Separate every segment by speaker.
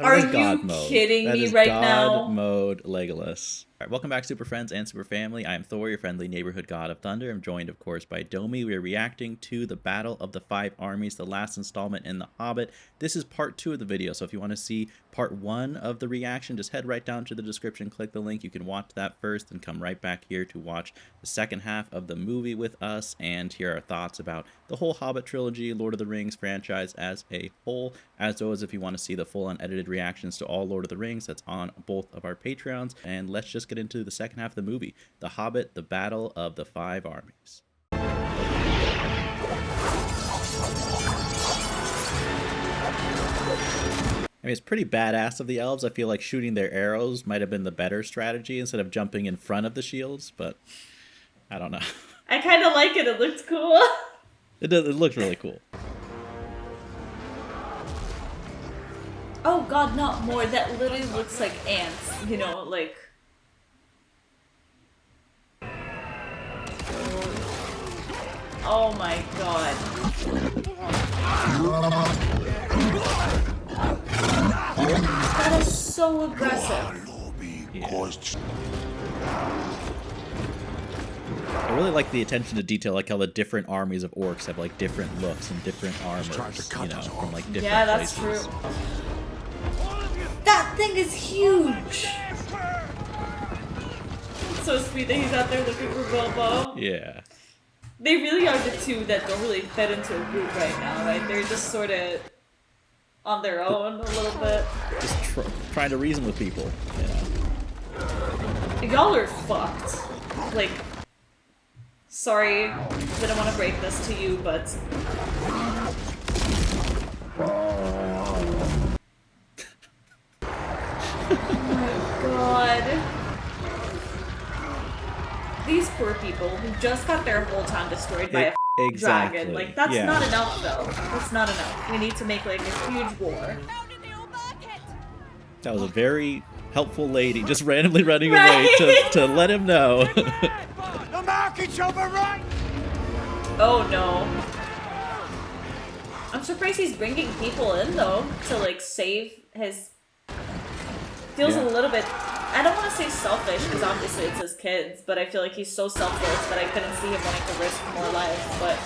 Speaker 1: Are you kidding me right now?
Speaker 2: God mode Legolas. All right, welcome back, Super Friends and Super Family. I am Thor, your friendly neighborhood god of thunder. I'm joined, of course, by Domi. We are reacting to the Battle of the Five Armies, the last installment in The Hobbit. This is part 2 of the video, so if you want to see part 1 of the reaction, just head right down to the description, click the link. You can watch that first and come right back here to watch the second half of the movie with us and hear our thoughts about the whole Hobbit trilogy, Lord of the Rings franchise as a whole. As always, if you want to see the full unedited reactions to all Lord of the Rings, that's on both of our Patreons. And let's just get into the second half of the movie, The Hobbit, the Battle of the Five Armies. I mean, it's pretty badass of the elves. I feel like shooting their arrows might have been the better strategy instead of jumping in front of the shields, but I don't know.
Speaker 1: I kind of like it. It looks cool.
Speaker 2: It looks really cool.
Speaker 1: Oh god, not more. That literally looks like ants, you know, like... Oh my god. That is so aggressive.
Speaker 2: Yeah. I really like the attention to detail, like how the different armies of orcs have like different looks and different armors, you know, from like different
Speaker 1: Yeah, that's
Speaker 2: places.
Speaker 1: True. That thing is huge! It's so sweet that he's out there looking for Bilbo.
Speaker 2: Yeah.
Speaker 1: They really are the two that don't really fit into a group right now, right? They're just sort of on their own a little bit.
Speaker 2: Just trying to reason with people, you know.
Speaker 1: Y'all are fucked. Like, sorry, didn't want to break this to you, but... Oh my god. These poor people who just got their whole town destroyed by a dragon. Like, that's not enough, though. That's not enough. We need to make, like, a huge war.
Speaker 2: That was a very helpful lady, just randomly running away to let him know.
Speaker 3: The market's overrun!
Speaker 1: Oh, no. I'm surprised he's bringing people in, though, to, like, save his... Feels a little bit... I don't want to say selfish, because obviously it's his kids, but I feel like he's so selfless that I couldn't see him wanting to risk more lives, but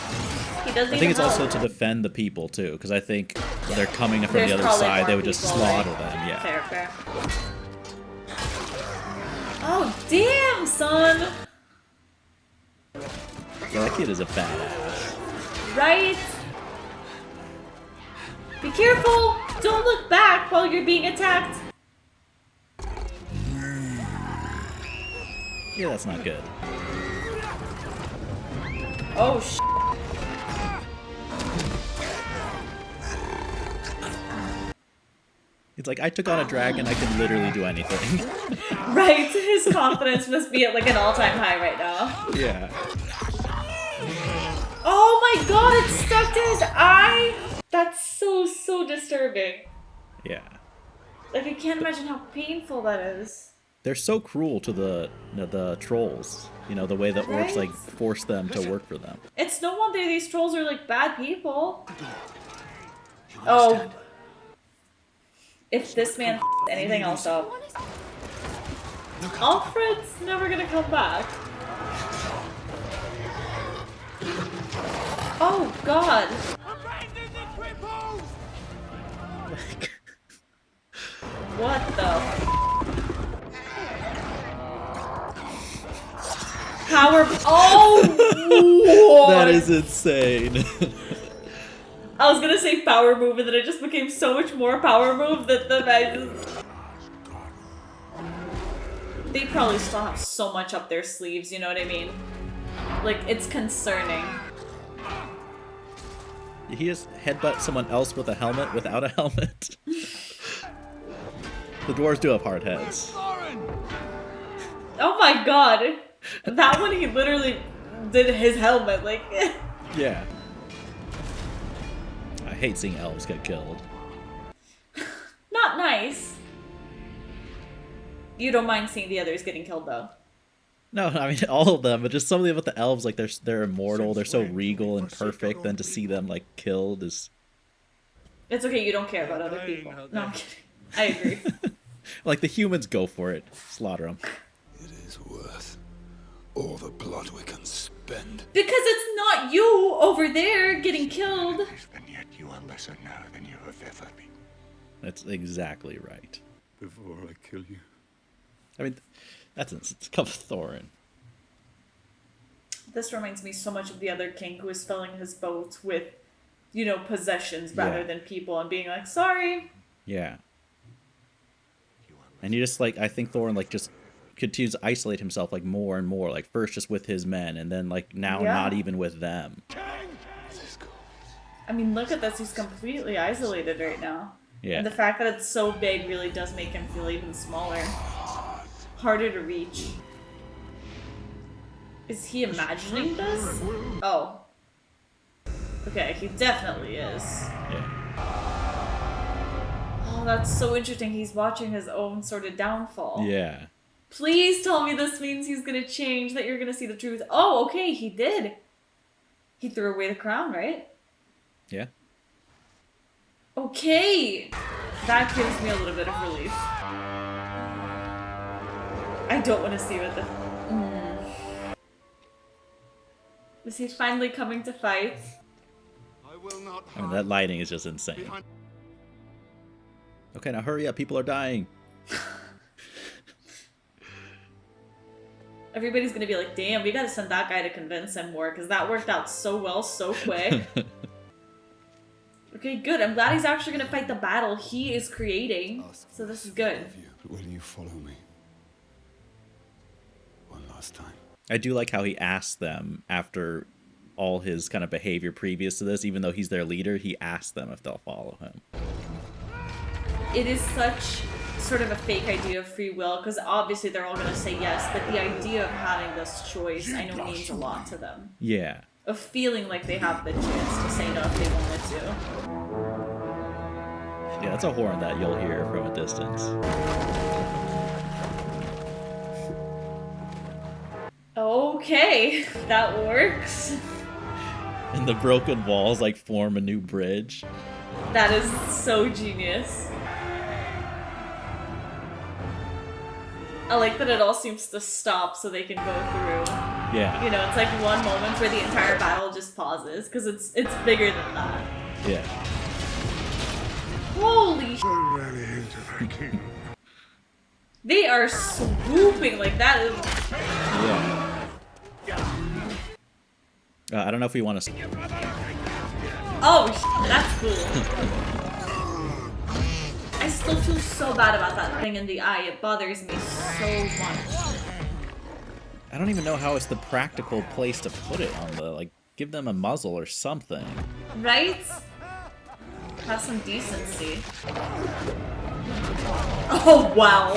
Speaker 1: he doesn't. I
Speaker 2: think it's also to defend the people, too, because I think they're coming from the other side, they would just slaughter them, yeah.
Speaker 1: Fair, fair. Oh, damn, son!
Speaker 2: Yeah, that kid is a badass.
Speaker 1: Right? Be careful! Don't look back while you're being attacked!
Speaker 2: Yeah, that's not good.
Speaker 1: Oh, sh**.
Speaker 2: It's like, I took on a dragon, I can literally do anything.
Speaker 1: Right, his confidence must be at like an all-time high right now.
Speaker 2: Yeah.
Speaker 1: Oh my god, it stuck to his eye! That's so disturbing.
Speaker 2: Yeah.
Speaker 1: Like, I can't imagine how painful that is.
Speaker 2: They're so cruel to the trolls. You know, the way the orcs like force them to work for them.
Speaker 1: It's no wonder these trolls are like bad people. Oh. If this man anything else up, Alfred's never gonna come back. Oh god. What the power? Oh!
Speaker 2: That is insane.
Speaker 1: I was gonna say power move, and then it just became so much more power move that I just... They probably still have so much up their sleeves, you know what I mean? Like, it's concerning.
Speaker 2: Did he just headbutt someone else with a helmet without a helmet? The dwarves do have hard heads.
Speaker 1: Oh my god! That one, he literally did his helmet, like...
Speaker 2: Yeah. I hate seeing elves get killed.
Speaker 1: Not nice. You don't mind seeing the others getting killed, though?
Speaker 2: No, I mean, all of them, but just something about the elves, like, they're immortal, they're so regal and perfect, then to see them, like, killed is...
Speaker 1: It's okay, you don't care about other people. No, I'm kidding. I agree.
Speaker 2: Like, the humans go for it. Slaughter them.
Speaker 4: It is worth all the blood we can spend.
Speaker 1: Because it's not you over there getting killed.
Speaker 3: And yet you are lesser now than you have ever been.
Speaker 2: That's exactly right.
Speaker 4: Before I kill you.
Speaker 2: I mean, it's come Thorin.
Speaker 1: This reminds me so much of the other king who was filling his boat with, you know, possessions rather than people and being like, sorry.
Speaker 2: Yeah. And you just, like, I think Thorin, like, just continues to isolate himself, like, more and more. Like, first just with his men, and then, like, now not even with them.
Speaker 1: I mean, look at this. He's completely isolated right now.
Speaker 2: Yeah.
Speaker 1: And the fact that it's so big really does make him feel even smaller. Harder to reach. Is he imagining this? Oh. Okay, he definitely is.
Speaker 2: Yeah.
Speaker 1: Oh, that's so interesting. He's watching his own sort of downfall.
Speaker 2: Yeah.
Speaker 1: Please tell me this means he's gonna change, that you're gonna see the truth. Oh, okay, he did. He threw away the crown, right?
Speaker 2: Yeah.
Speaker 1: Okay! That gives me a little bit of relief. I don't want to see what the... Is he finally coming to fight?
Speaker 2: I mean, that lighting is just insane. Okay, now hurry up. People are dying.
Speaker 1: Everybody's gonna be like, damn, we gotta send that guy to convince him more, because that worked out so well, so quick. Okay, good. I'm glad he's actually gonna fight the battle he is creating. So this is good.
Speaker 4: Will you follow me? One last time.
Speaker 2: I do like how he asked them after all his kind of behavior previous to this, even though he's their leader, he asked them if they'll follow him.
Speaker 1: It is such sort of a fake idea of free will, because obviously they're all gonna say yes, but the idea of having this choice, I know, means a lot to them.
Speaker 2: Yeah.
Speaker 1: Of feeling like they have the chance to say no if they wanted to.
Speaker 2: Yeah, that's a horn that you'll hear from a distance.
Speaker 1: Okay, that works.
Speaker 2: And the broken walls, like, form a new bridge.
Speaker 1: That is so genius. I like that it all seems to stop so they can go through.
Speaker 2: Yeah.
Speaker 1: You know, it's like one moment where the entire battle just pauses, because it's bigger than that.
Speaker 2: Yeah.
Speaker 1: Holy sh**. They are swooping like that is...
Speaker 2: Yeah. I don't know if we want to...
Speaker 1: Oh, that's cool. I still feel so bad about that thing in the eye. It bothers me so much.
Speaker 2: I don't even know how it's the practical place to put it on the, like, give them a muzzle or something.
Speaker 1: Right? Have some decency. Oh, wow.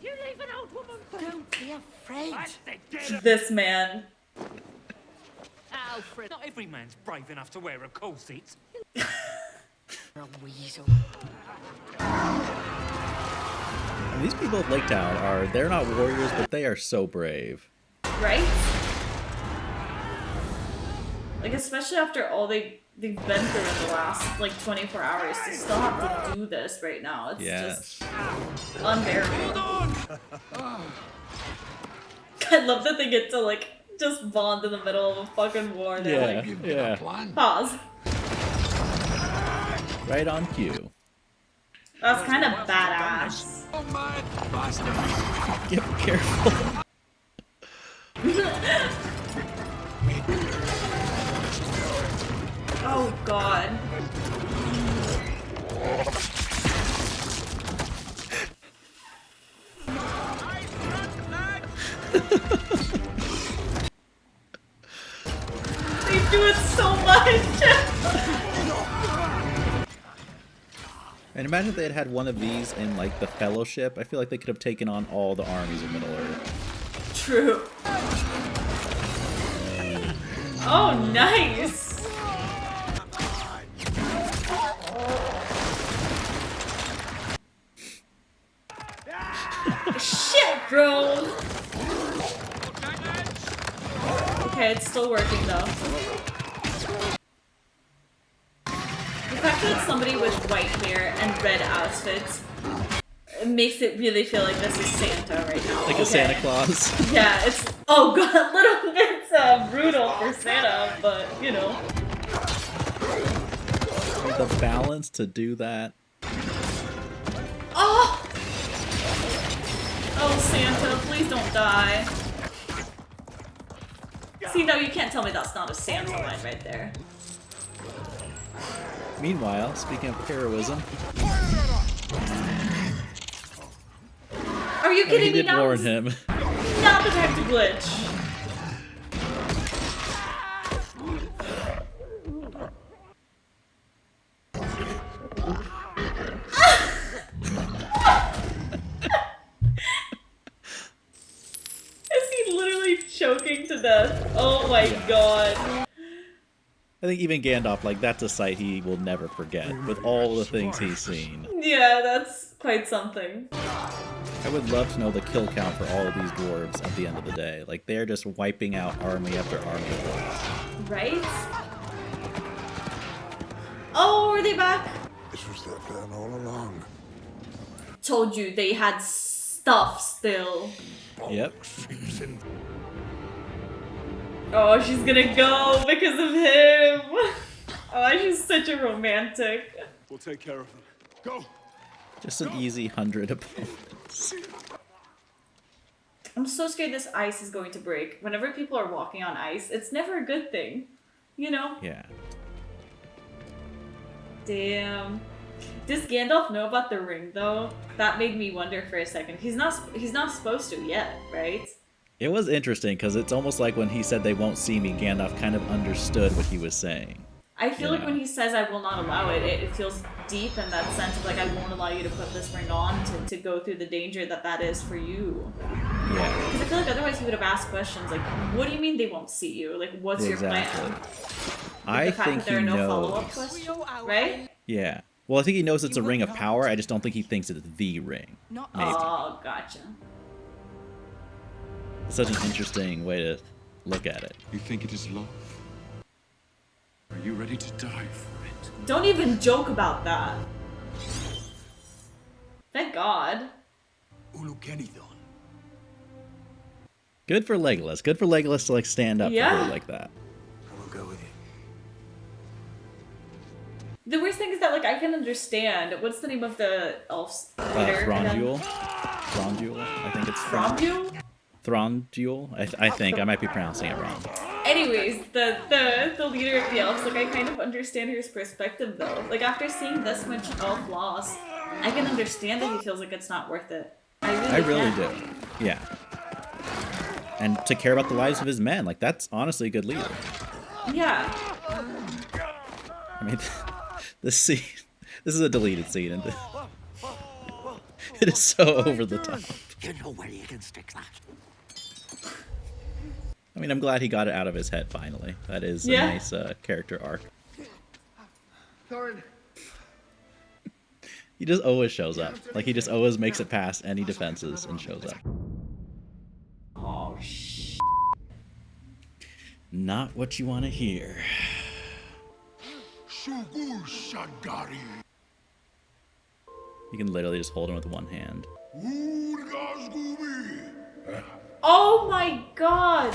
Speaker 5: You leave an old woman. Don't be afraid.
Speaker 1: This man.
Speaker 5: Alfred.
Speaker 6: Not every man's brave enough to wear a corset.
Speaker 5: You're a weasel.
Speaker 2: And these people of Lake Town they're not warriors, but they are so brave.
Speaker 1: Right? Like, especially after all they've been through in the last, like, 24 hours, to still have to do this right now. It's just unbearable. I love that they get to, like, just bond in the middle of a fucking war. They're like, pause.
Speaker 2: Right on cue.
Speaker 1: That's kind of badass.
Speaker 2: Get careful.
Speaker 1: Oh god. They do it so much.
Speaker 2: And imagine if they had had one of these in, like, the Fellowship. I feel like they could have taken on all the armies of Middle-earth.
Speaker 1: True. Oh, nice. Shit, bro. Okay, it's still working though. The fact that it's somebody with white hair and red outfits, it makes it really feel like this is Santa right now.
Speaker 2: Like a Santa Claus.
Speaker 1: Yeah, it's, oh god, a little bit brutal for Santa, but, you know.
Speaker 2: The balance to do that.
Speaker 1: Oh! Oh, Santa, please don't die. See, no, you can't tell me that's not a Santa line right there.
Speaker 2: Meanwhile, speaking of heroism,
Speaker 1: are you kidding
Speaker 2: he
Speaker 1: me
Speaker 2: did
Speaker 1: now?
Speaker 2: warn him.
Speaker 1: Not the time to glitch. Is he literally choking to death? Oh my god.
Speaker 2: I think even Gandalf, like, that's a sight he will never forget, with all the things he's seen.
Speaker 1: Yeah, that's quite something.
Speaker 2: I would love to know the kill count for all of these dwarves at the end of the day. Like, they're just wiping out army after army of dwarves.
Speaker 1: Right? Oh, are they back?
Speaker 4: This was their plan all along.
Speaker 1: Told you they had stuff still.
Speaker 2: Yep.
Speaker 1: Oh, she's gonna go because of him. Oh, she's such a romantic.
Speaker 4: We'll take care of them. Go!
Speaker 2: Just an easy 100 opponents.
Speaker 1: I'm so scared this ice is going to break. Whenever people are walking on ice, it's never a good thing. You know?
Speaker 2: Yeah.
Speaker 1: Damn. Does Gandalf know about the ring though? That made me wonder for a second. He's not supposed to yet, right?
Speaker 2: It was interesting, because it's almost like when he said they won't see me, Gandalf kind of understood what he was saying.
Speaker 1: I feel like when he says I will not allow it, it feels deep in that sense of like I won't allow you to put this ring on to go through the danger that is for you.
Speaker 2: Yeah.
Speaker 1: Because I feel like otherwise he would have asked questions like, what do you mean they won't see you? Like, what's your plan?
Speaker 2: I
Speaker 1: The fact
Speaker 2: think
Speaker 1: that there
Speaker 2: he
Speaker 1: are no
Speaker 2: knows.
Speaker 1: follow-up questions, right?
Speaker 2: Yeah. Well, I think he knows it's a ring of power, I just don't think he thinks it's the ring. Maybe.
Speaker 1: Oh, gotcha.
Speaker 2: It's such an interesting way to look at it.
Speaker 3: You think it is love? Are you ready to die for it?
Speaker 1: Don't even joke about that. Thank God.
Speaker 2: Good for Legolas. Good for Legolas to like stand up for her like that.
Speaker 4: I will go with you.
Speaker 1: The worst thing is that like I can understand. What's the name of the elf's leader?
Speaker 2: Thronduil? Thronduil? I think it's
Speaker 1: Thronduil?
Speaker 2: Thronduil? I think. I might be pronouncing it wrong.
Speaker 1: Anyways, the leader of the elves, like I kind of understand his perspective though. Like after seeing this much elf loss, I can understand that he feels like it's not worth it. I really
Speaker 2: do. Yeah. And to care about the lives of his men, like that's honestly a good leader.
Speaker 1: Yeah.
Speaker 2: I mean, this scene, this is a deleted scene, and it is so over the top.
Speaker 5: You know where you can stick that.
Speaker 2: I mean, I'm glad he got it out of his head finally. That is a nice character arc.
Speaker 7: Thorin.
Speaker 2: He just always shows up. Like, he just always makes it past any defenses and shows up.
Speaker 1: Oh, shit.
Speaker 2: Not what you want to hear. You can literally just hold him with one hand.
Speaker 1: Oh my god!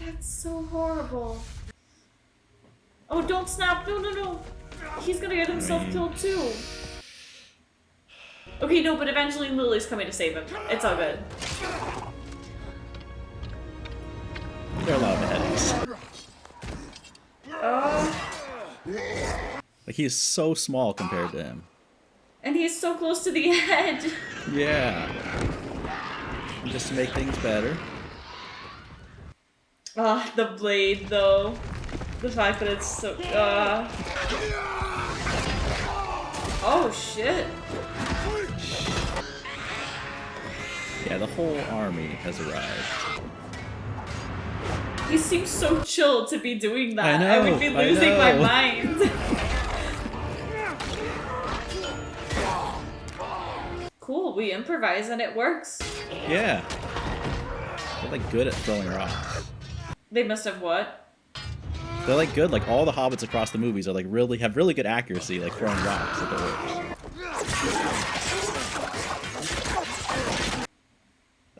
Speaker 1: That's so horrible. Oh, don't snap! No, no, no! He's gonna get himself killed too. Okay, no, but eventually Lily's coming to save him. It's all good.
Speaker 2: There are a lot of headaches. Like, he's so small compared to him.
Speaker 1: And he's so close to the edge.
Speaker 2: Yeah. And just to make things better.
Speaker 1: Ah, the blade, though. The fact that it's so... Oh, shit.
Speaker 2: Yeah, the whole army has arrived.
Speaker 1: He seems so chill to be doing that.
Speaker 2: I know,
Speaker 1: I would be losing my
Speaker 2: know.
Speaker 1: mind. Cool, we improvise and it works.
Speaker 2: Yeah. They're like good at throwing rocks.
Speaker 1: They must have what?
Speaker 2: They're like good. Like all the hobbits across the movies are like have really good accuracy, like throwing rocks at the orcs.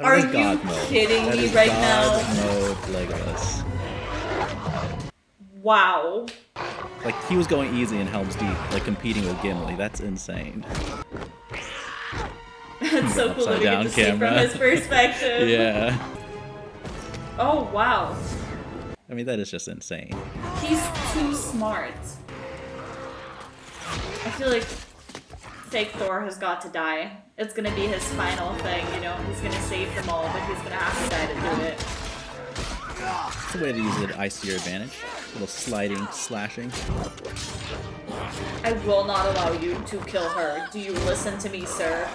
Speaker 1: Are you kidding me right now?
Speaker 2: Mode Legolas.
Speaker 1: Wow.
Speaker 2: Like he was going easy in Helm's Deep, like competing with Gimli. That's insane.
Speaker 1: It's so cool that we get to see from his perspective.
Speaker 2: Yeah.
Speaker 1: Oh wow.
Speaker 2: I mean, that is just insane.
Speaker 1: He's too smart. I feel like fake Thor has got to die. It's gonna be his final thing, you know? He's gonna save them all, but he's gonna have to die to do it.
Speaker 2: It's a way to use it ice to your advantage. A little sliding, slashing.
Speaker 1: I will not allow you to kill her. Do you listen to me, sir?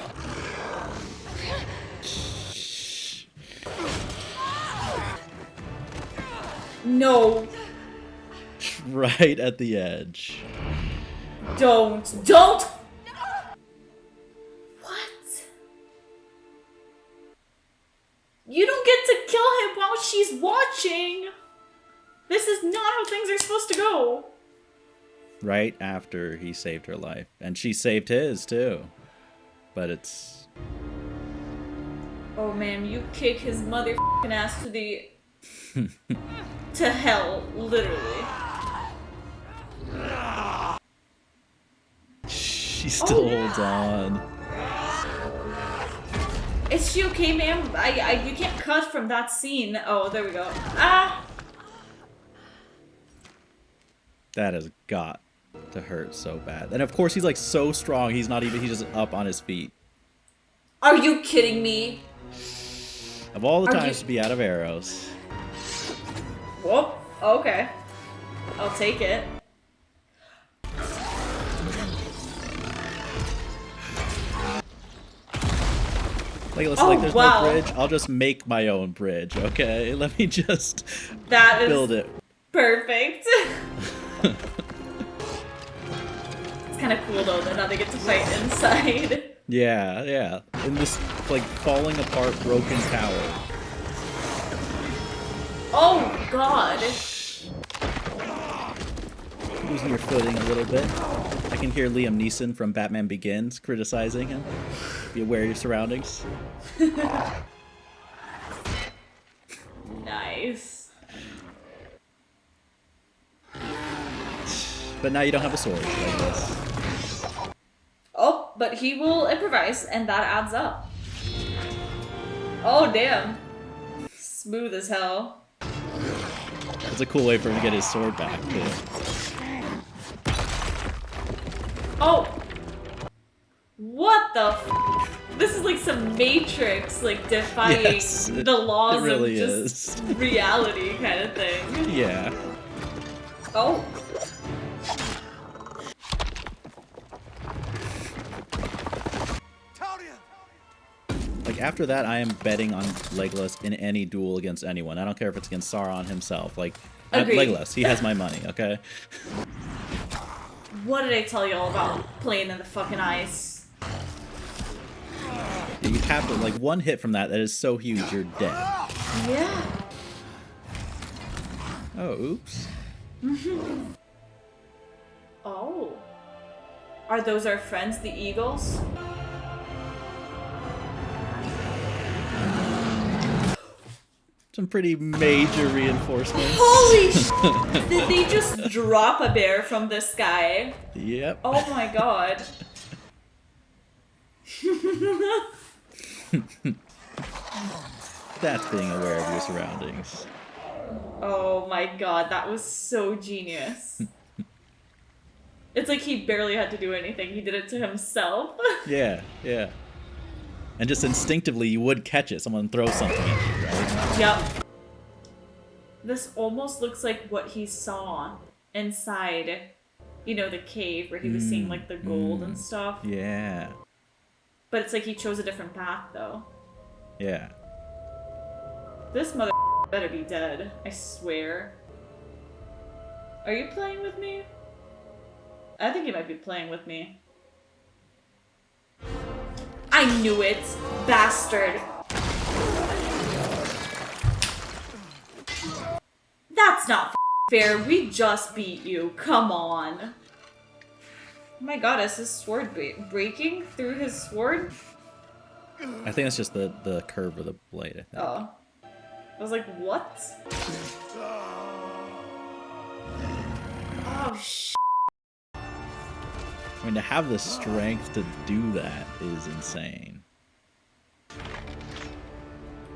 Speaker 1: No.
Speaker 2: Right at the edge.
Speaker 1: Don't. What? You don't get to kill him while she's watching. This is not how things are supposed to go.
Speaker 2: Right after he saved her life. And she saved his, too. But it's...
Speaker 1: Oh man, you kick his motherfucking ass to the... to hell, literally.
Speaker 2: She still holds on.
Speaker 1: Is she okay, ma'am? You can't cut from that scene. Oh, there we go. Ah!
Speaker 2: That has got to hurt so bad. And of course he's like so strong, he's just up on his feet.
Speaker 1: Are you kidding me?
Speaker 2: Of all the times to be out of arrows.
Speaker 1: Whoop. Okay. I'll take it.
Speaker 2: Like, listen, like there's no bridge. I'll just make my own bridge, okay? Let me just build it.
Speaker 1: Perfect. It's kind of cool though that now they get to fight inside.
Speaker 2: Yeah, yeah. In this like falling apart broken tower.
Speaker 1: Oh god.
Speaker 2: Losing your footing a little bit. I can hear Liam Neeson from Batman Begins criticizing him. Be aware of your surroundings.
Speaker 1: Nice.
Speaker 2: But now you don't have a sword like this.
Speaker 1: Oh, but he will improvise, and that adds up. Oh, damn. Smooth as hell.
Speaker 2: It's a cool way for him to get his sword back, too.
Speaker 1: Oh! What the f? This is like some Matrix, like defying the laws
Speaker 2: really
Speaker 1: of just reality kind of thing.
Speaker 2: Yeah.
Speaker 1: Oh.
Speaker 2: Like, after that, I am betting on Legolas in any duel against anyone. I don't care if it's against Sauron himself. Like, Legolas, he has my money, okay?
Speaker 1: What did I tell you all about playing in the fucking ice?
Speaker 2: You have to, like, one hit from that is so huge, you're dead.
Speaker 1: Yeah.
Speaker 2: Oh, oops.
Speaker 1: Oh. Are those our friends, the Eagles?
Speaker 2: Some pretty major reinforcements.
Speaker 1: Holy shit! Did they just drop a bear from the sky?
Speaker 2: Yep.
Speaker 1: Oh my god.
Speaker 2: That's being aware of your surroundings.
Speaker 1: Oh my god, that was so genius. It's like he barely had to do anything. He did it to himself.
Speaker 2: Yeah, yeah. And just instinctively, you would catch it. Someone throws something at you, right?
Speaker 1: Yep. This almost looks like what he saw inside, you know, the cave where he was seeing, like, the gold and stuff.
Speaker 2: Yeah.
Speaker 1: But it's like he chose a different path, though.
Speaker 2: Yeah.
Speaker 1: This mother better be dead. I swear. Are you playing with me? I think you might be playing with me. I knew it! Bastard! That's not fair. We just beat you. Come on. Oh my god, is his sword breaking through his sword?
Speaker 2: I think it's just the curve of the blade, I think.
Speaker 1: Oh. I was like, what? Oh,
Speaker 2: I mean, to have the strength to do that is insane.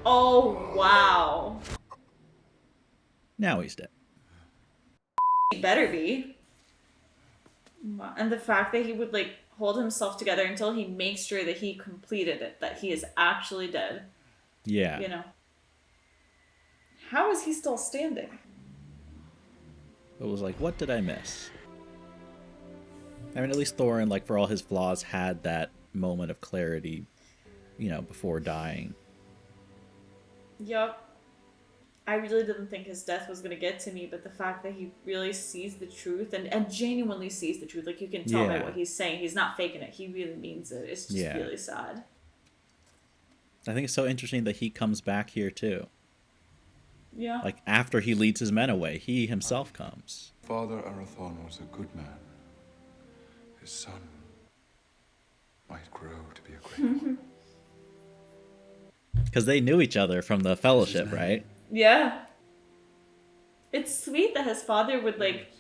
Speaker 1: Oh, wow.
Speaker 2: Now he's dead.
Speaker 1: He better be. And the fact that he would, like, hold himself together until he makes sure that he completed it, that he is actually dead.
Speaker 2: Yeah.
Speaker 1: You know. How is he still standing?
Speaker 2: It was like, what did I miss? I mean, at least Thorin, like, for all his flaws, had that moment of clarity, you know, before dying.
Speaker 1: Yup. I really didn't think his death was going to get to me, but the fact that he really sees the truth and genuinely sees the truth, like, you can tell by what he's saying. He's not faking it. He really means it. It's just really sad.
Speaker 2: I think it's so interesting that he comes back here, too.
Speaker 1: Yeah.
Speaker 2: Like, after he leads his men away, he himself comes.
Speaker 3: Father Arathorn was a good man. His son might grow to be a great one.
Speaker 2: Because they knew each other from the Fellowship, right?
Speaker 1: Yeah. It's sweet that his father would, like,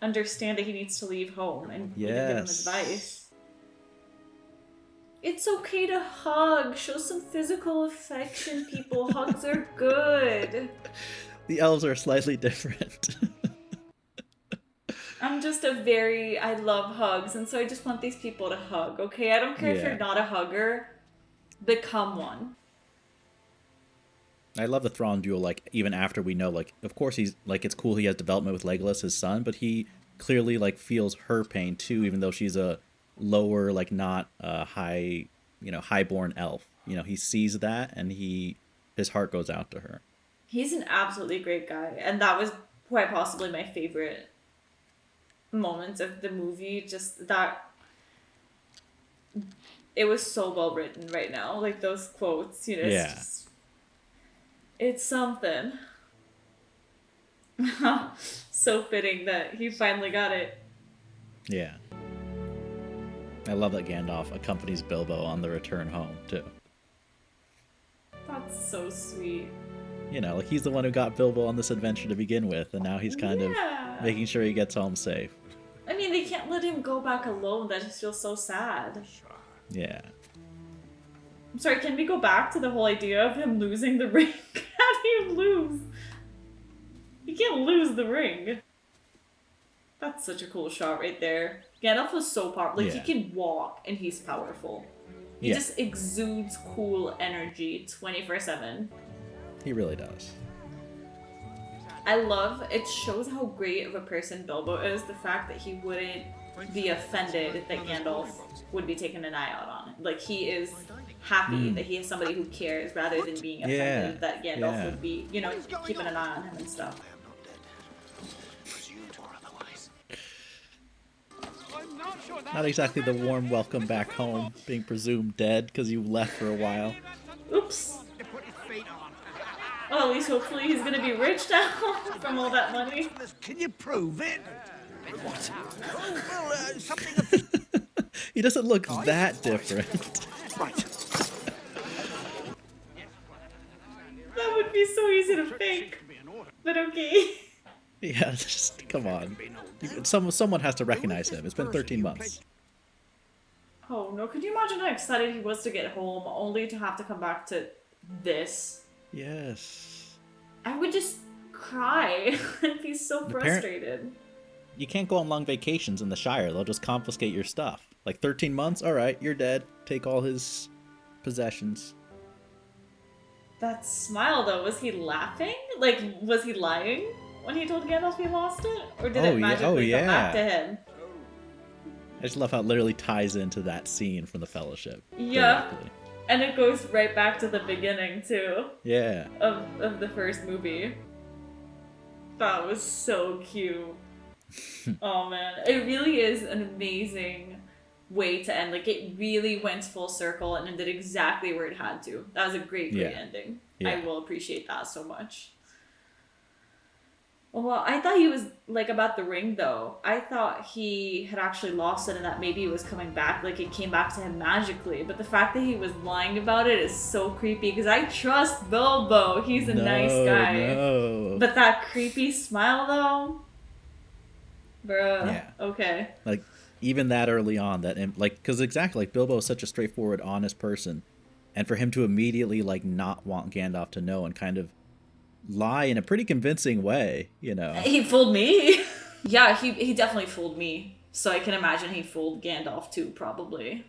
Speaker 1: understand that he needs to leave home and even give him advice. It's okay to hug. Show some physical affection, people. Hugs are good.
Speaker 2: The elves are slightly different.
Speaker 1: I'm just I love hugs, and so I just want these people to hug, okay? I don't care if you're not a hugger. Become one.
Speaker 2: I love the Thrawn duel, like, even after we know, like, of course he's, like, it's cool he has development with Legolas, his son, but he clearly, like, feels her pain, too, even though she's a lower, like, not a high, you know, highborn elf. You know, he sees that, and his heart goes out to her. He's an absolutely great guy, and that was quite possibly my favorite moments of the movie. Just that it was so well written right now, like those quotes, you know, it's something. So fitting that he finally got it. Yeah. I love that Gandalf accompanies Bilbo on the return home, too. That's so sweet. You know, like, he's the one who got Bilbo on this adventure to begin with, and now he's kind of making sure he gets home safe. I mean, they can't let him go back alone. That just feels so sad. Yeah. I'm sorry, can we go back to the whole idea of him losing the ring? How do you lose? You can't lose the ring. That's such a cool shot right there. Gandalf was so powerful. Like, he can walk, and he's powerful. He just exudes cool energy 24/7. He really does. I love, it shows how great of a person Bilbo is, the fact that he wouldn't be offended that Gandalf would be taking an eye out on it. Like, he is happy that he has somebody who cares rather than being offended that Gandalf would be, you know, keeping an eye on him and stuff. Not exactly the warm welcome back home, being presumed dead because you left for a while. Oops. Well, at least hopefully he's gonna be rich now from all that money.
Speaker 8: Can you prove it? What? Oh, well, something of...
Speaker 2: He doesn't look that different.
Speaker 8: Right.
Speaker 1: That would be so easy to fake. But okay.
Speaker 2: Yeah, just come on. Someone has to recognize him. It's been 13 months.
Speaker 1: Oh no, could you imagine how excited he was to get home, only to have to come back to this? Yes. I would just cry. I'd be so frustrated.
Speaker 2: You can't go on long vacations in the Shire. They'll just confiscate your stuff. Like, 13 months? Alright, you're dead. Take all his possessions.
Speaker 1: That smile, though, was he laughing? Like, was he lying when he told Gandalf he lost it? Or did it magically come back to him?
Speaker 2: I just love how it literally ties into that scene from the Fellowship.
Speaker 1: Yeah. Directly. And it goes right back to the beginning, too.
Speaker 2: Yeah.
Speaker 1: Of the first movie. That was so cute. Oh, man. It really is an amazing way to end. Like, it really went full circle and ended exactly where it had to. That was a great ending. Yeah. I will appreciate that so much. Well, I thought he was, like, about the ring, though. I thought he had actually lost it and that maybe it was coming back, like, it came back to him magically. But the fact that he was lying about it is so creepy, because I trust Bilbo. He's a nice guy.
Speaker 2: No.
Speaker 1: But that creepy smile, though? Bruh.
Speaker 2: Yeah.
Speaker 1: Okay.
Speaker 2: Like, even that early on, because exactly, like, Bilbo is such a straightforward, honest person. And for him to immediately, like, not want Gandalf to know and kind of lie in a pretty convincing way, you know.
Speaker 1: He fooled me. Yeah, he definitely fooled me. So I can imagine he fooled Gandalf too, probably.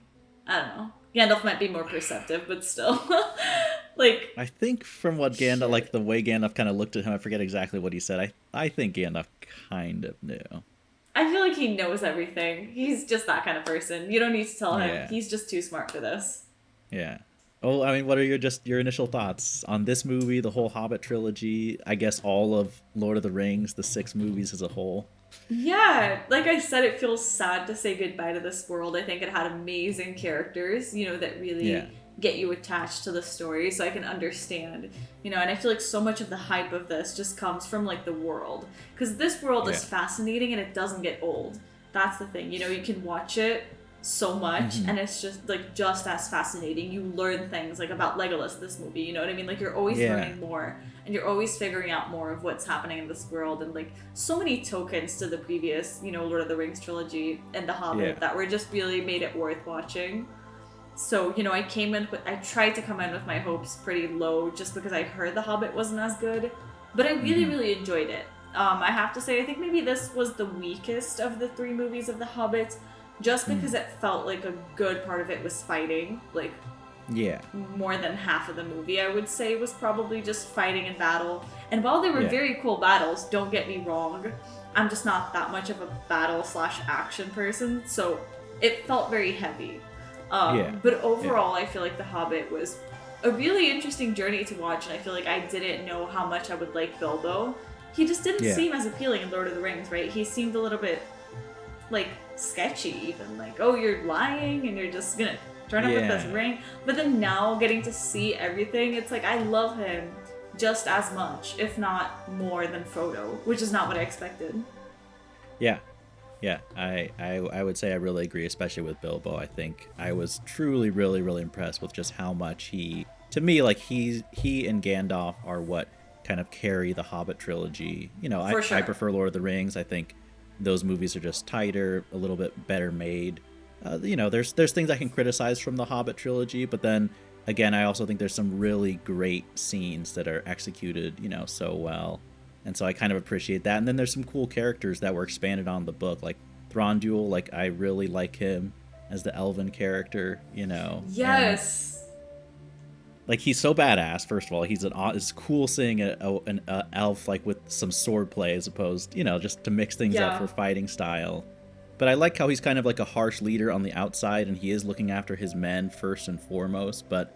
Speaker 1: I don't know. Gandalf might be more perceptive, but still. Like,
Speaker 2: I think from what Gandalf, like the way Gandalf kind of looked at him, I forget exactly what he said. I think Gandalf kind of knew.
Speaker 1: I feel like he knows everything. He's just that kind of person. You don't need to tell him.
Speaker 2: Yeah.
Speaker 1: He's just too smart for this.
Speaker 2: Yeah. Oh, I mean, what are your initial thoughts on this movie, the whole Hobbit trilogy, I guess all of Lord of the Rings, the 6 movies as a whole?
Speaker 1: Yeah, like I said, it feels sad to say goodbye to this world. I think it had amazing characters, you know, that really get you attached to the story, so I can understand, you know, and I feel like so much of the hype of this just comes from, like, the world. Because this world is fascinating and it doesn't get old. That's the thing, you know, you can watch it so much and it's just like just as fascinating. You learn things like about Legolas, this movie, you know what I mean? Like, you're always learning more and you're always figuring out more of what's happening in this world, and like so many tokens to the previous, you know, Lord of the Rings trilogy and The Hobbit that were just really made it worth watching. So, you know, I tried to come in with my hopes pretty low just because I heard The Hobbit wasn't as good, but I really enjoyed it. I have to say, I think maybe this was the weakest of the 3 movies of The Hobbit, just because it felt like a good part of it was fighting. Like, more than half of the movie, I would say, was probably just fighting and battle. And while they were very cool battles, don't get me wrong, I'm just not that much of a battle/action person, so it felt very heavy. But overall, I feel like The Hobbit was a really interesting journey to watch, and I feel like I didn't know how much I would like Bilbo. He just didn't seem as appealing in Lord of the Rings, right? He seemed a little bit, like, sketchy even. Like, oh, you're lying and you're just gonna turn up with this ring. But then now, getting to see everything, it's like, I love him just as much, if not more than Frodo, which is not what I expected.
Speaker 2: Yeah, I would say I really agree, especially with Bilbo. I think I was truly, really impressed with just how much to me, like, he and Gandalf are what kind of carry the Hobbit trilogy. You know, I prefer Lord of the Rings. I think those movies are just tighter, a little bit better made. You know, there's things I can criticize from the Hobbit trilogy, but then again, I also think there's some really great scenes that are executed, you know, so well. And so I kind of appreciate that. And then there's some cool characters that were expanded on the book, like Thranduil. Like, I really like him as the elven character, you know.
Speaker 1: Yes.
Speaker 2: And, like, he's so badass. First of all, it's cool seeing an elf, like, with some sword play as opposed, you know, just to mix things up for fighting style. But I like how he's kind of like a harsh leader on the outside, and he is looking after his men first and foremost. But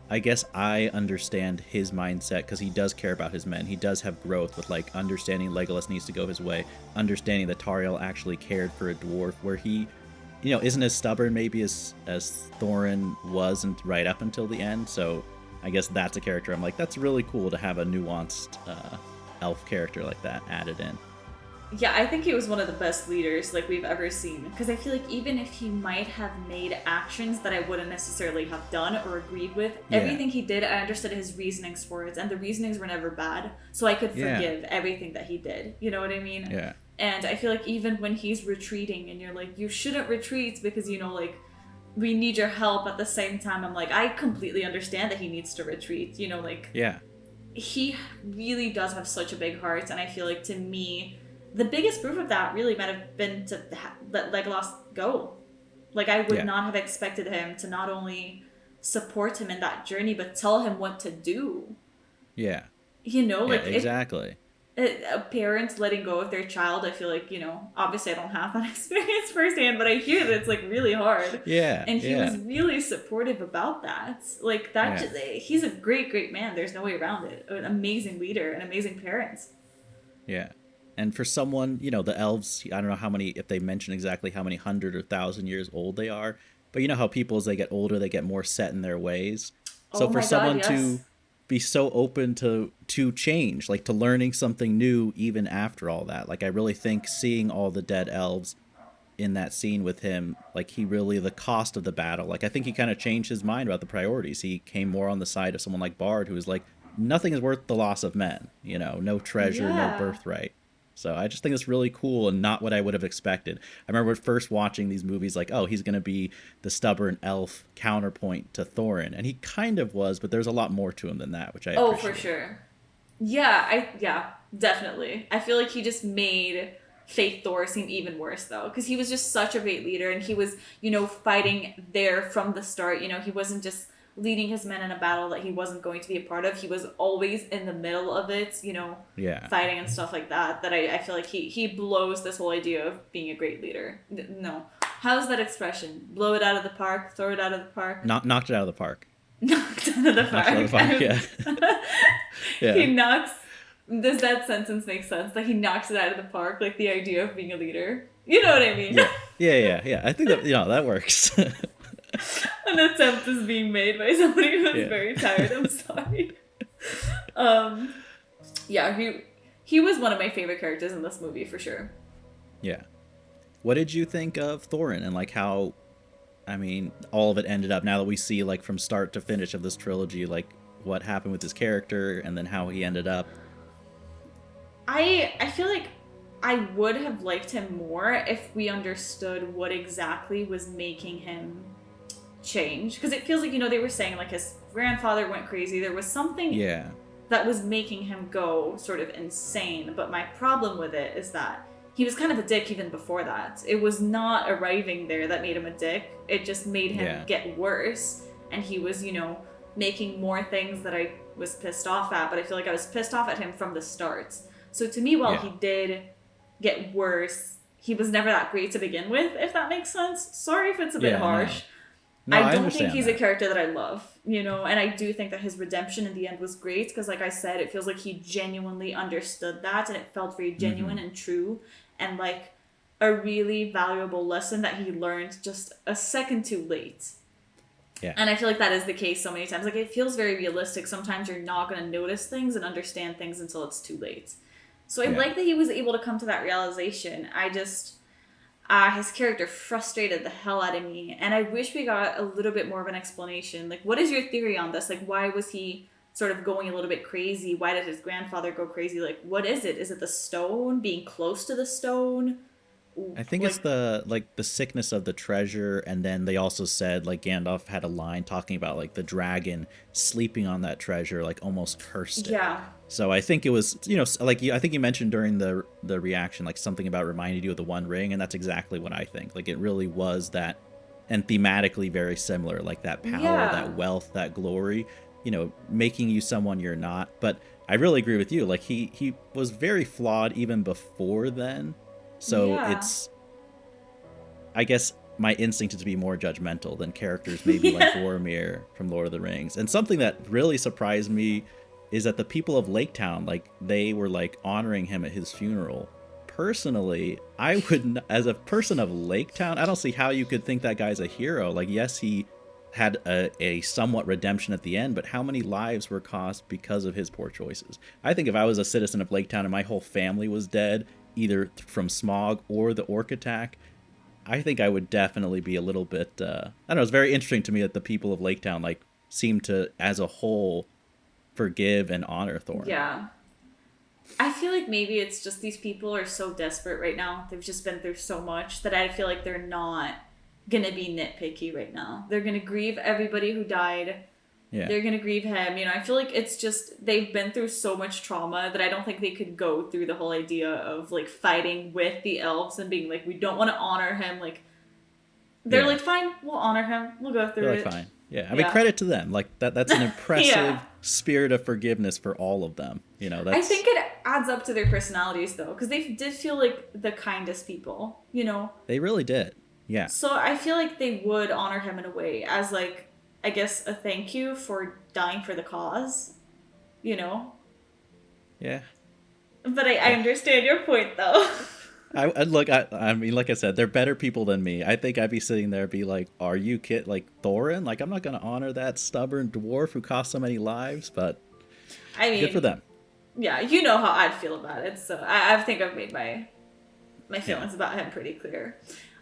Speaker 2: I guess I understand his mindset because he does care about his men. He does have growth with, like, understanding Legolas needs to go his way, understanding that Tauriel actually cared for a dwarf, where he, you know, isn't as stubborn maybe as Thorin wasn't right up until the end. So I guess that's a character I'm like, that's really cool to have a nuanced elf character like that added in.
Speaker 1: Yeah, I think he was one of the best leaders, like, we've ever seen. Because I feel like even if he might have made actions that I wouldn't necessarily have done or agreed with, everything he did, I understood his reasonings for it, and the reasonings were never bad. So I could forgive everything that he did. You know what I mean?
Speaker 2: Yeah.
Speaker 1: And I feel like even when he's retreating and you're like, you shouldn't retreat because, you know, like, we need your help, at the same time, I'm like, I completely understand that he needs to retreat. You know, like, he really does have such a big heart, and I feel like, to me, the biggest proof of that really might have been to let Legolas go. Like, I would not have expected him to not only support him in that journey, but tell him what to do. Yeah. You know, like...
Speaker 2: exactly.
Speaker 1: A parent letting go of their child, I feel like, you know, obviously I don't have that experience firsthand, but I hear that it's, like, really hard.
Speaker 2: Yeah.
Speaker 1: And he was really supportive about that. Like, that he's a great man. There's no way around it. An amazing leader, an amazing parent.
Speaker 2: Yeah. And for someone, you know, the elves, I don't know how many, if they mention exactly how many 100 or 1,000 years old they are, but you know how people, as they get older, they get more set in their ways. So for someone to be so open to change, like to learning something new even after all that. Like I really think seeing all the dead elves in that scene with him, like he really, the cost of the battle, like I think he kind of changed his mind about the priorities. He came more on the side of someone like Bard, who was like, nothing is worth the loss of men, you know, no treasure, no birthright. So I just think it's really cool and not what I would have expected. I remember first watching these movies like, oh, he's going to be the stubborn elf counterpoint to Thorin. And he kind of was, but there's a lot more to him than that, which I appreciate.
Speaker 1: Oh, for sure. Yeah, definitely. I feel like he just made fake Thor seem even worse, though, because he was just such a great leader, and he was, you know, fighting there from the start. You know, he wasn't just leading his men in a battle that he wasn't going to be a part of. He was always in the middle of it, you know, fighting and stuff like that. That I feel like he blows this whole idea of being a great leader. No. How's that expression? Blow it out of the park, throw it out of the park?
Speaker 2: Knocked it out of the park.
Speaker 1: Knocked out of the park.
Speaker 2: Knocked it out of the park, yeah.
Speaker 1: He knocks... Does that sentence make sense? That he knocks it out of the park? Like the idea of being a leader? You know what I mean?
Speaker 2: Yeah. I think that, that works.
Speaker 1: An attempt is being made by somebody who's very tired. I'm sorry. He was one of my favorite characters in this movie for sure.
Speaker 2: Yeah. What did you think of Thorin and like how, I mean, all of it ended up, now that we see like from start to finish of this trilogy, like what happened with his character and then how he ended up?
Speaker 1: I feel like I would have liked him more if we understood what exactly was making him change, because it feels like, you know, they were saying like his grandfather went crazy. There was something that was making him go sort of insane, but my problem with it is that he was kind of a dick even before that. It was not arriving there that made him a dick. It just made him get worse, and he was, you know, making more things that I was pissed off at, but I feel like I was pissed off at him from the start. So to me, while he did get worse, he was never that great to begin with, if that makes sense. Sorry if it's a bit harsh.
Speaker 2: No,
Speaker 1: I don't think he's a character that I love, you know, and I do think that his redemption in the end was great, because like I said, it feels like he genuinely understood that, and it felt very genuine and true, and like a really valuable lesson that he learned just a second too late. Yeah. And I feel like that is the case so many times. Like it feels very realistic. Sometimes you're not going to notice things and understand things until it's too late. So I like that he was able to come to that realization. I just, his character frustrated the hell out of me. And I wish we got a little bit more of an explanation. Like, what is your theory on this? Like, why was he sort of going a little bit crazy? Why did his grandfather go crazy? Like, what is it? Is it the stone? Being close to the stone?
Speaker 2: I think it's the sickness of the treasure, and then they also said, like, Gandalf had a line talking about like the dragon sleeping on that treasure, like almost cursed it. Yeah. So I think it was, you know, like I think you mentioned during the reaction, like something about reminding you of the One Ring, and that's exactly what I think. Like it really was that, and thematically very similar, like that power, that wealth, that glory, you know, making you someone you're not. But I really agree with you. Like he was very flawed even before then. So it's, I guess my instinct is to be more judgmental than characters maybe like Boromir from Lord of the Rings. And something that really surprised me is that the people of Lake Town, like they were like honoring him at his funeral. Personally, I would, as a person of Lake Town, I don't see how you could think that guy's a hero. Like, yes, he had a somewhat redemption at the end, but how many lives were cost because of his poor choices? I think if I was a citizen of Lake Town and my whole family was dead, either from smog or the orc attack, I think I would definitely be a little bit, I don't know, it's very interesting to me that the people of Lake Town, like, seem to, as a whole, forgive and honor Thorin.
Speaker 1: Yeah. I feel like maybe it's just these people are so desperate right now. They've just been through so much that I feel like they're not gonna be nitpicky right now. They're gonna grieve everybody who died. Yeah. They're gonna grieve him. You know, I feel like it's just they've been through so much trauma that I don't think they could go through the whole idea of like fighting with the elves and being like, we don't want to honor him. Like they're like, fine, we'll honor him. We'll go through it.
Speaker 2: Fine. Yeah. I mean, credit to them. Like that's an impressive spirit of forgiveness for all of them. You know,
Speaker 1: I think it adds up to their personalities though, because they did feel like the kindest people. You know,
Speaker 2: they really did. Yeah.
Speaker 1: So I feel like they would honor him in a way as like, I guess, a thank you for dying for the cause, you know?
Speaker 2: Yeah.
Speaker 1: But I understand your point, though.
Speaker 2: I mean, like I said, they're better people than me. I think I'd be sitting there and be like, are you like, Thorin? Like, I'm not going to honor that stubborn dwarf who cost so many lives, but
Speaker 1: I mean,
Speaker 2: good for them.
Speaker 1: Yeah, you know how I'd feel about it, so I think I've made my feelings about him pretty clear.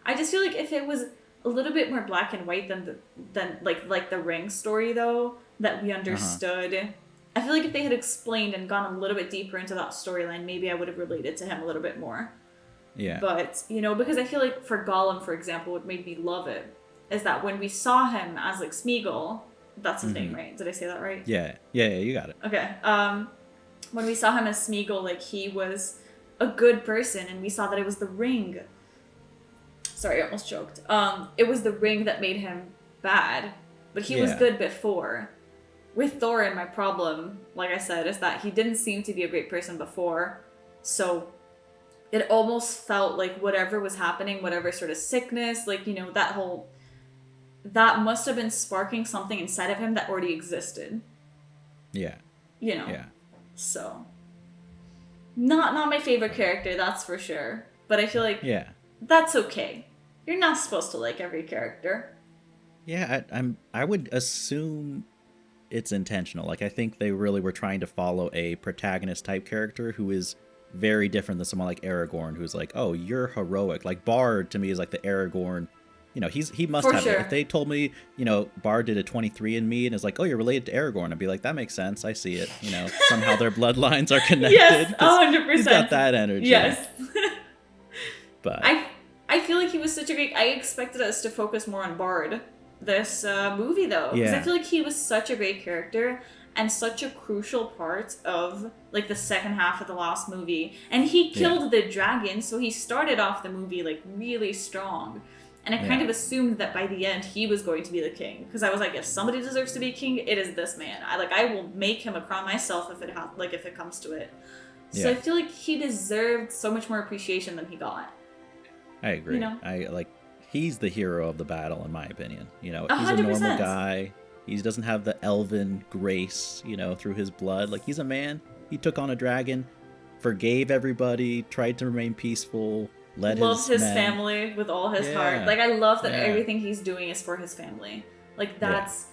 Speaker 1: I just feel like if it was a little bit more black and white than like the Ring story though, that we understood. I feel like if they had explained and gone a little bit deeper into that storyline, maybe I would have related to him a little bit more.
Speaker 2: Yeah.
Speaker 1: But, you know, because I feel like for Gollum, for example, what made me love it is that when we saw him as like Smeagol, that's his name, right? Did I say that right?
Speaker 2: Yeah, you got it.
Speaker 1: Okay. When we saw him as Smeagol, like he was a good person, and we saw that it was the ring. Sorry, I almost choked. It was the ring that made him bad, but he was good before. With Thorin, my problem, like I said, is that he didn't seem to be a great person before, so it almost felt like whatever was happening, whatever sort of sickness, like, you know, that must have been sparking something inside of him that already existed.
Speaker 2: Yeah.
Speaker 1: You know?
Speaker 2: Yeah.
Speaker 1: So, not my favorite character, that's for sure, but I feel like that's okay. You're not supposed to like every character.
Speaker 2: Yeah, I would assume it's intentional. Like, I think they really were trying to follow a protagonist type character who is very different than someone like Aragorn, who's like, oh, you're heroic. Like, Bard to me is like the Aragorn. You know, he must
Speaker 1: For
Speaker 2: have
Speaker 1: sure.
Speaker 2: it. If they told me, you know, Bard did a 23andMe and is like, oh, you're related to Aragorn, I'd be like, that makes sense. I see it. You know, somehow their bloodlines are connected.
Speaker 1: Yes, 100%.
Speaker 2: He's got that energy.
Speaker 1: Yes.
Speaker 2: But
Speaker 1: I feel like he was such a great... I expected us to focus more on Bard this movie, though. Because I feel like he was such a great character and such a crucial part of, like, the second half of the last movie. And he killed the dragon, so he started off the movie, like, really strong. And I kind of assumed that by the end, he was going to be the king. Because I was like, if somebody deserves to be king, it is this man. I will make him a crown myself if it comes to it. So I feel like he deserved so much more appreciation than he got.
Speaker 2: I agree.
Speaker 1: You know?
Speaker 2: He's the hero of the battle, in my opinion. You know,
Speaker 1: 100%.
Speaker 2: he's a normal guy. He doesn't have the elven grace, you know, through his blood. Like, he's a man. He took on a dragon, forgave everybody, tried to remain peaceful,
Speaker 1: loves his family with all his heart. Like, I love that everything he's doing is for his family. Like, that's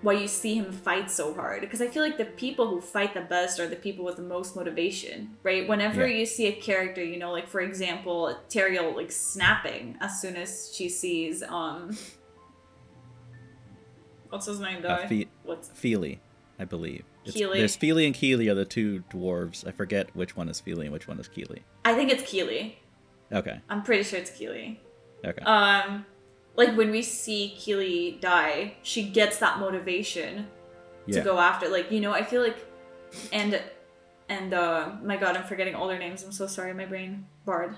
Speaker 1: why you see him fight so hard. Because I feel like the people who fight the best are the people with the most motivation, right? Whenever you see a character, you know, like, for example, Teriel, like, snapping as soon as she sees, what's his name, die?
Speaker 2: Feely, I believe.
Speaker 1: Keely.
Speaker 2: There's Feely and Keely are the two dwarves. I forget which one is Feely and which one is Keely.
Speaker 1: I think it's Keely.
Speaker 2: Okay.
Speaker 1: I'm pretty sure it's Keely.
Speaker 2: Okay.
Speaker 1: Like, when we see Keely die, she gets that motivation to go after. Like, you know, I feel like, and my God, I'm forgetting all their names. I'm so sorry, my brain. Bard,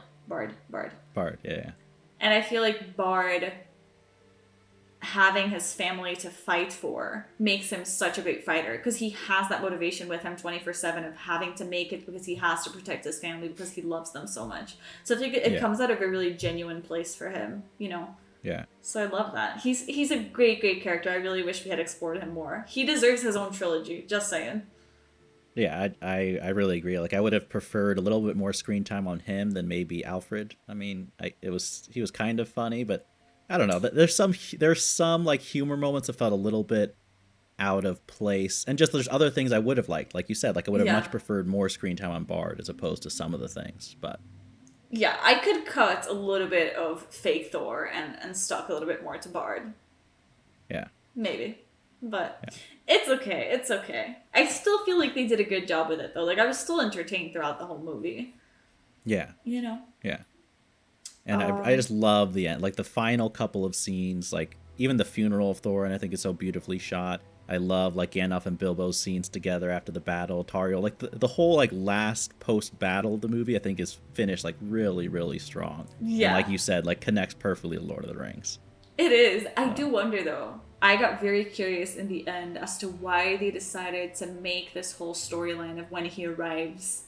Speaker 2: yeah.
Speaker 1: And I feel like Bard, having his family to fight for, makes him such a great fighter. Because he has that motivation with him 24/7 of having to make it because he has to protect his family because he loves them so much. So I think it comes out of a really genuine place for him, you know?
Speaker 2: Yeah.
Speaker 1: So I love that. He's a great character. I really wish we had explored him more. He deserves his own trilogy, just saying.
Speaker 2: Yeah, I really agree. Like, I would have preferred a little bit more screen time on him than maybe Alfred. I mean, he was kind of funny, but I don't know. There's some like humor moments that felt a little bit out of place, and just there's other things I would have liked. Like you said, like I would have much preferred more screen time on Bard as opposed to some of the things. But
Speaker 1: yeah, I could cut a little bit of fake Thor and stuck a little bit more to Bard.
Speaker 2: Yeah.
Speaker 1: Maybe. But it's okay. It's okay. I still feel like they did a good job with it, though. Like, I was still entertained throughout the whole movie.
Speaker 2: Yeah.
Speaker 1: You know?
Speaker 2: Yeah. And I just love the end. Like, the final couple of scenes, like, even the funeral of Thorin, I think is so beautifully shot. I love, like, Gandalf and Bilbo's scenes together after the battle. Tauriel, like, the whole, like, last post-battle of the movie, I think, is finished, like, really, really strong.
Speaker 1: Yeah.
Speaker 2: And like you said, like, connects perfectly to Lord of the Rings.
Speaker 1: It is. I do wonder, though. I got very curious in the end as to why they decided to make this whole storyline of when he arrives.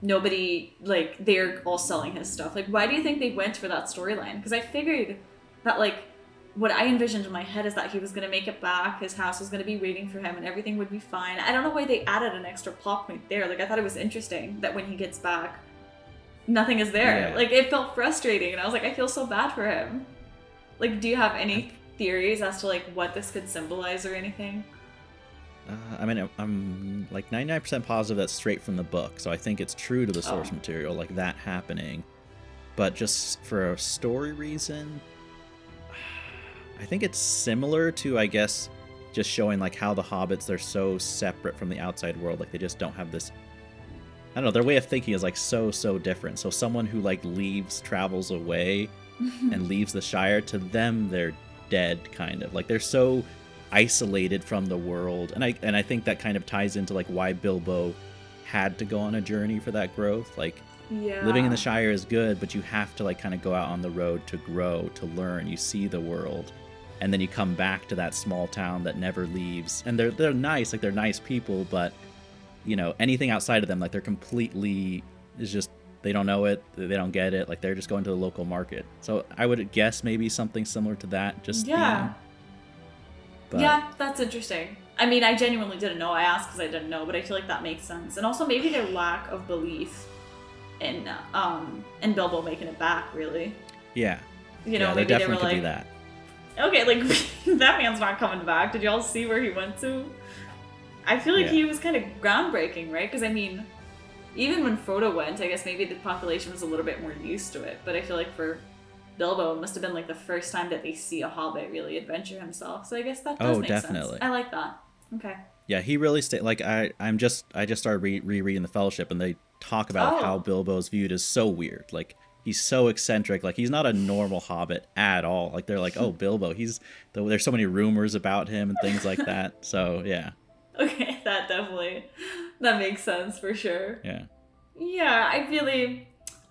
Speaker 1: Nobody, like, they're all selling his stuff. Like, why do you think they went for that storyline? Because I figured that, like, what I envisioned in my head is that he was going to make it back, his house was going to be waiting for him, and everything would be fine. I don't know why they added an extra plot point there. Like, I thought it was interesting that when he gets back, nothing is there.
Speaker 2: Yeah.
Speaker 1: Like, it felt frustrating, and I was like, I feel so bad for him. Like, do you have any theories as to, like, what this could symbolize or anything?
Speaker 2: I mean, I'm like 99% positive that's straight from the book. So I think it's true to the source material, like that happening. But just for a story reason, I think it's similar to, I guess, just showing like how the hobbits, they're so separate from the outside world. Like they just don't have this, I don't know, their way of thinking is like so different. So someone who like travels away and leaves the Shire, to them they're dead, kind of. Like they're so isolated from the world. And I think that kind of ties into like why Bilbo had to go on a journey for that growth. Like living in the Shire is good, but you have to like kind of go out on the road to grow, to learn. You see the world. And then you come back to that small town that never leaves. And they're nice, like they're nice people, but you know, anything outside of them, like they're completely, is just, they don't know it, they don't get it, like they're just going to the local market. So I would guess maybe something similar to that, just
Speaker 1: yeah.
Speaker 2: But,
Speaker 1: yeah, that's interesting. I mean, I genuinely didn't know. I asked because I didn't know, but I feel like that makes sense. And also maybe their lack of belief in Bilbo making it back, really.
Speaker 2: Yeah.
Speaker 1: You know,
Speaker 2: yeah,
Speaker 1: maybe
Speaker 2: definitely
Speaker 1: they were
Speaker 2: could
Speaker 1: like,
Speaker 2: be that.
Speaker 1: Okay, like, that man's not coming back. Did y'all see where he went to? I feel like he was kind of groundbreaking, right? Because, I mean, even when Frodo went, I guess maybe the population was a little bit more used to it. But I feel like for Bilbo, it must have been, like, the first time that they see a hobbit really adventure himself. So I guess that does make
Speaker 2: definitely.
Speaker 1: sense. I like that. Okay.
Speaker 2: Yeah, he really stayed, like, I just started rereading The Fellowship, and they talk about how Bilbo's viewed as so weird. Like, he's so eccentric. Like, he's not a normal hobbit at all. Like, they're like, oh, Bilbo, there's so many rumors about him and things like that. So, yeah.
Speaker 1: Okay, that makes sense for sure.
Speaker 2: Yeah.
Speaker 1: Yeah,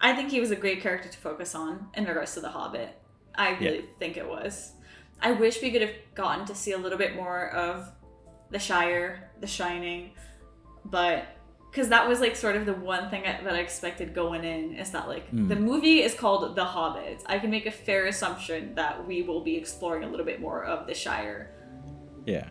Speaker 1: I think he was a great character to focus on in regards to The Hobbit. I really think it was. I wish we could have gotten to see a little bit more of the Shire, The Shining, but because that was like sort of the one thing that I expected going in, is that like the movie is called The Hobbit. I can make a fair assumption that we will be exploring a little bit more of the Shire.
Speaker 2: Yeah.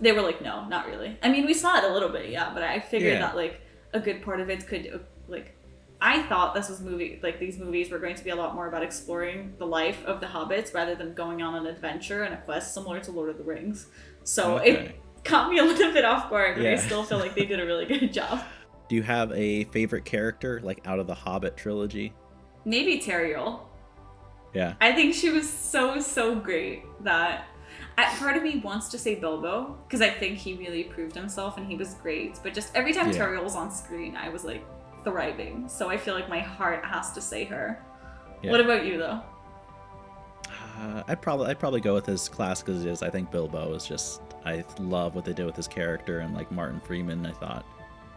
Speaker 1: They were like, no, not really. I mean, we saw it a little bit, yeah, but I figured that like a good part of it could like, I thought these movies were going to be a lot more about exploring the life of the hobbits rather than going on an adventure and a quest similar to Lord of the Rings. So it caught me a little bit off guard, but I still feel like they did a really good job.
Speaker 2: Do you have a favorite character, like, out of the Hobbit trilogy?
Speaker 1: Maybe Teriel.
Speaker 2: Yeah.
Speaker 1: I think she was so great that part of me wants to say Bilbo, because I think he really proved himself and he was great. But just every time Teriel was on screen, I was like thriving. So I feel like my heart has to say her. Yeah. What about you, though?
Speaker 2: I'd probably go with as classic as it is. I think Bilbo is just, I love what they did with his character, and like Martin Freeman, I thought,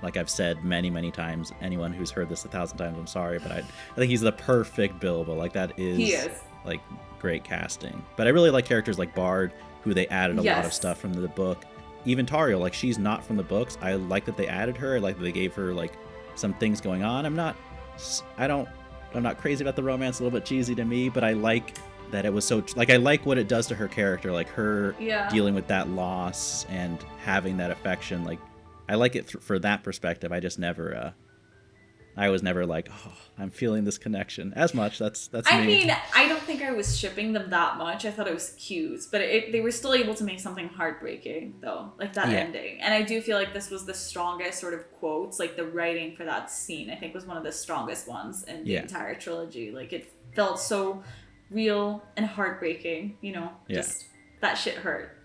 Speaker 2: like I've said many times, anyone who's heard this 1,000 times, I'm sorry, but I think he's the perfect Bilbo. Like that is, he is like great casting. But I really like characters like Bard, who they added a lot of stuff from the book. Even Teriel, like she's not from the books. I like that they added her. I like that they gave her like some things going on. I'm not crazy about the romance, a little bit cheesy to me, but I like that it was so, like, I like what it does to her character, like her dealing with that loss and having that affection. Like, I like it for that perspective. I just never, I was never like, oh, I'm feeling this connection as much. That's me.
Speaker 1: I mean, I don't think I was shipping them that much. I thought it was cute, but they were still able to make something heartbreaking, though, like that ending. And I do feel like this was the strongest sort of quotes, like the writing for that scene, I think was one of the strongest ones in the entire trilogy. Like, it felt so real and heartbreaking, you know, just that shit hurt.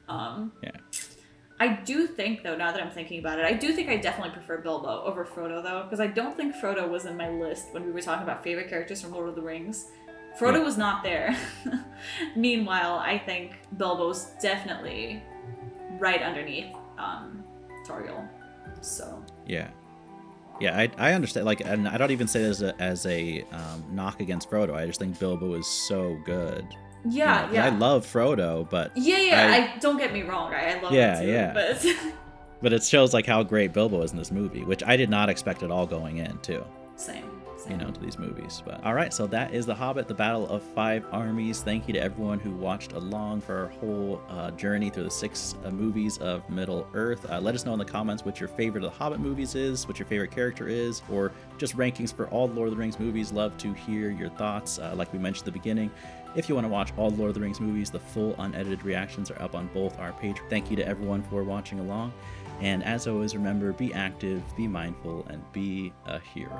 Speaker 1: I do think, though, now that I'm thinking about it, I do think I definitely prefer Bilbo over Frodo, though, because I don't think Frodo was in my list when we were talking about favorite characters from Lord of the Rings. Frodo was not there. Meanwhile, I think Bilbo's definitely right underneath Teriel. So
Speaker 2: yeah, I understand. Like, and I don't even say this as a knock against Frodo. I just think Bilbo is so good.
Speaker 1: Yeah,
Speaker 2: I love Frodo, but
Speaker 1: I don't get me wrong. I love him too,
Speaker 2: but it shows like how great Bilbo is in this movie, which I did not expect at all going in too.
Speaker 1: Same.
Speaker 2: You know, to these movies. But all right, so that is The Hobbit, the Battle of 5 Armies. Thank you to everyone who watched along for our whole journey through the 6 movies of Middle Earth. Let us know in the comments what your favorite of the Hobbit movies is, what your favorite character is, or just rankings for all Lord of the Rings movies. Love to hear your thoughts. Like we mentioned at the beginning, if you want to watch all Lord of the Rings movies, the full unedited reactions are up on both our page. Thank you to everyone for watching along. And as always, remember, be active, be mindful, and be a hero.